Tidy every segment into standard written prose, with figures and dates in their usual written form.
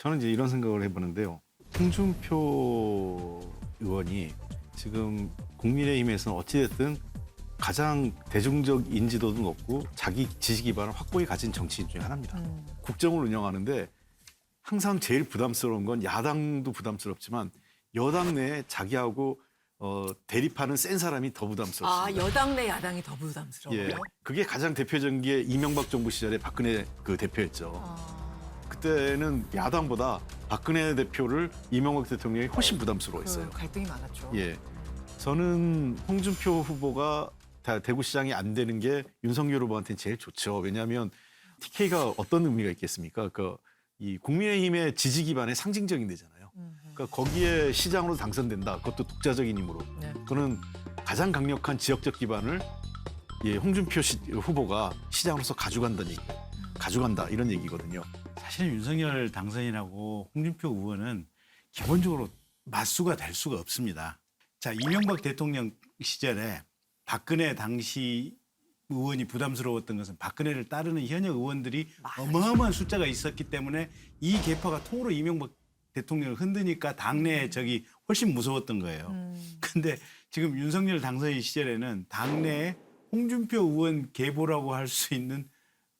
저는 이제 이런 생각을 해보는데요. 홍준표 의원이 지금 국민의힘에서는 어찌됐든 가장 대중적 인지도도 높고 자기 지지 기반을 확고히 가진 정치인 중에 하나입니다. 국정을 운영하는데 항상 제일 부담스러운 건 야당도 부담스럽지만 여당 내에 자기하고 대립하는 센 사람이 더 부담스럽습니다. 아, 여당 내 야당이 더 부담스러워요? 예, 그게 가장 대표적인 게 이명박 정부 시절에 박근혜 그 대표였죠. 그때는 야당보다 박근혜 대표를 이명박 대통령이 훨씬 부담스러워했어요. 갈등이 많았죠. 예, 저는 홍준표 후보가 대구시장이 안 되는 게 윤석열 후보한테는 제일 좋죠. 왜냐하면 TK가 어떤 의미가 있겠습니까? 이 국민의힘의 지지 기반의 상징적인 데잖아요. 그러니까 거기에 시장으로 당선된다. 그것도 독자적인 힘으로. 네. 그거는 가장 강력한 지역적 기반을 홍준표 후보가 시장으로서 가져간다 이런 얘기거든요. 사실은 윤석열 당선인하고 홍준표 의원은 기본적으로 맞수가 될 수가 없습니다. 자, 이명박 대통령 시절에 박근혜 당시 의원이 부담스러웠던 것은 박근혜를 따르는 현역 의원들이 어마어마한 숫자가 있었기 때문에 이 계파가 통으로 이명박 대통령을 흔드니까 당내에 적이 훨씬 무서웠던 거예요. 근데 지금 윤석열 당선인 시절에는 당내에 홍준표 의원 계보라고 할 수 있는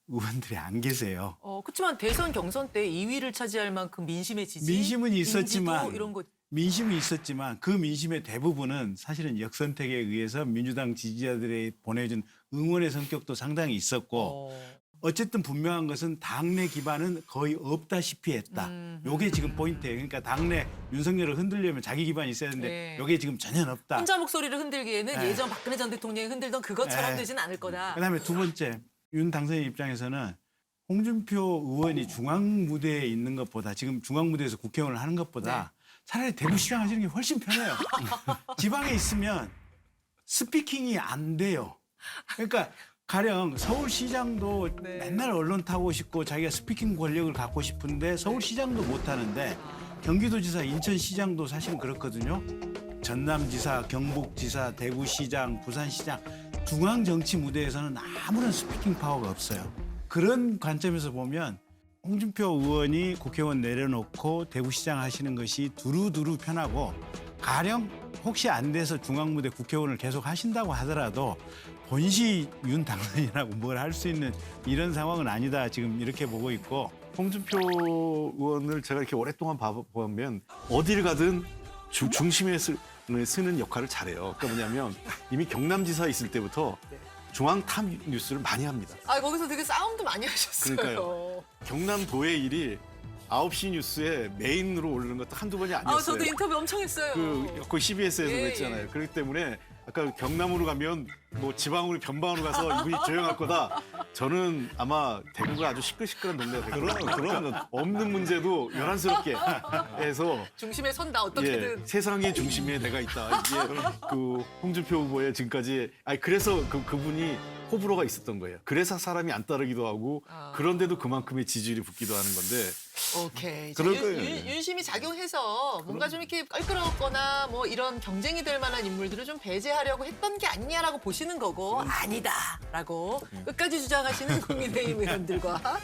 의원들이 안 계세요. 그렇지만 대선 경선 때 2위를 차지할 만큼 민심의 지지, 민심은 있었지만 인지도 이런 거 민심이 있었지만 그 민심의 대부분은 사실은 역선택에 의해서 민주당 지지자들이 보내준 응원의 성격도 상당히 있었고 어쨌든 분명한 것은 당내 기반은 거의 없다시피 했다. 요게 지금 포인트예요. 그러니까 당내 윤석열을 흔들려면 자기 기반이 있어야 되는데 네. 요게 지금 전혀 없다. 혼자 목소리를 흔들기에는 네. 예전 박근혜 전 대통령이 흔들던 그것처럼 네. 되진 않을 거다. 그다음에 두 번째, 윤 당선인 입장에서는 홍준표 의원이 중앙 무대에 있는 것보다 지금 중앙 무대에서 국회의원을 하는 것보다 차라리 대구시장 하시는 게 훨씬 편해요. 지방에 있으면 스피킹이 안 돼요. 그러니까 가령 서울시장도 맨날 언론 타고 싶고 자기가 스피킹 권력을 갖고 싶은데 서울시장도 못 하는데 경기도지사, 인천시장도 사실은 그렇거든요. 전남지사, 경북지사, 대구시장, 부산시장 중앙 정치 무대에서는 아무런 스피킹 파워가 없어요. 그런 관점에서 보면 홍준표 의원이 국회의원 내려놓고 대구시장 하시는 것이 두루두루 편하고 가령 혹시 안 돼서 중앙무대 국회의원을 계속 하신다고 하더라도 본시 윤 당선인하고 뭘 할 수 있는 이런 상황은 아니다. 지금 이렇게 보고 있고 홍준표 의원을 제가 이렇게 오랫동안 보면 어딜 가든 중심에 쓰는 역할을 잘해요. 그러니까 뭐냐면 이미 경남지사 있을 때부터 중앙 탑 뉴스를 많이 합니다. 거기서 되게 싸움도 많이 하셨어요. 그러니까요. 경남도의 일이 9시 뉴스에 메인으로 오르는 것도 한두 번이 아니었어요. 저도 인터뷰 엄청 했어요. 거의 CBS에서 예, 그랬잖아요. 예. 그렇기 때문에 아까 경남으로 가면 뭐 지방으로 변방으로 가서 이분이 조용할 거다. 저는 아마 대구가 아주 시끌시끌한 동네가 될 거예요. 그러니까 없는 문제도 요란스럽게 해서 중심에 선다 어떻게든. 세상의 중심에 내가 있다. 이게 그 홍준표 후보의 지금까지 그래서 그분이 호불호가 있었던 거예요. 그래서 사람이 안 따르기도 하고 그런데도 그만큼의 지지율이 붙기도 하는 건데. 오케이. 그럴 거예요. 윤심이 작용해서 뭔가 좀 이렇게 껄끄러웠거나 뭐 이런 경쟁이 될 만한 인물들을 좀 배제하려고 했던 게 아니냐라고 보시는 거고 아니다라고 끝까지 주장하시는 국민의힘 의원들과